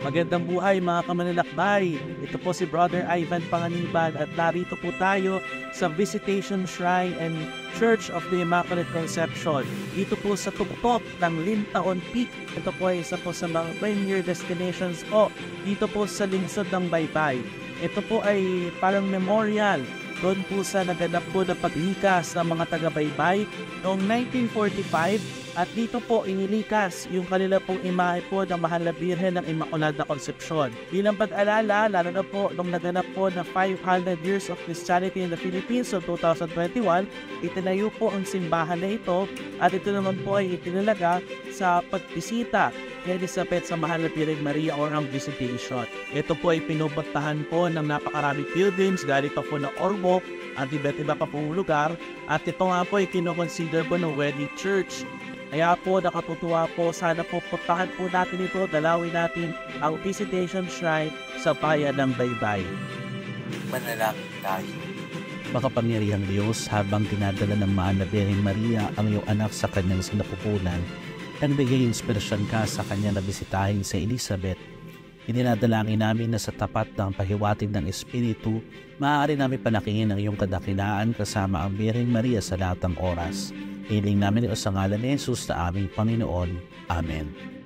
Magandang buhay mga kamanlalakbay. Ito po si Brother Ivan Panganiban at narito po tayo sa Visitation Shrine and Church of the Immaculate Conception. Dito po sa tuktok ng Lintaon Peak. Ito po ay isa po sa mga premier destinations po dito po sa lungsod ng Baybay. Ito po ay parang memorial doon po sa naganap po na paglikas ng mga taga-Baybay noong 1945 at dito po inilikas yung kanila pong imahe po ng Mahal na Birhen ng Immaculada Concepcion. Bilang pag-alala, lalo na po nung naganap po na 500 years of Christianity in the Philippines so 2021, itinayo po ang simbahan na ito at ito naman po ay itinalaga sa pagbisita ni Elizabeth sa Mahal na Birhen Maria or ang Visitation. Ito po ay pinupuntahan po ng napakaraming pilgrims galing pa po ng Ormoc at iba-iba pa pong lugar at ito nga po ay kinoconsider po ng wedding church. Kaya po nakatutuwa po, sana po puntahan po natin ito, dalawin natin ang Visitation Shrine sa bayan ng Baybay. Manalangin tayo. Makapangyarihang Diyos, habang dinadala ng Mahal na Birhen Maria ang iyong anak sa kanyang sinapupunan, nagbigay inspirasyon ka sa kanya na bisitahin si Elizabeth. Ininadalangin namin na sa tapat ng pahiwatig ng Espiritu, maaari namin panakingin ang iyong kadakilaan kasama ang Birhen Maria sa lahat ng oras. Hiling namin ito sa ngalan ni Jesus na aming Panginoon. Amen.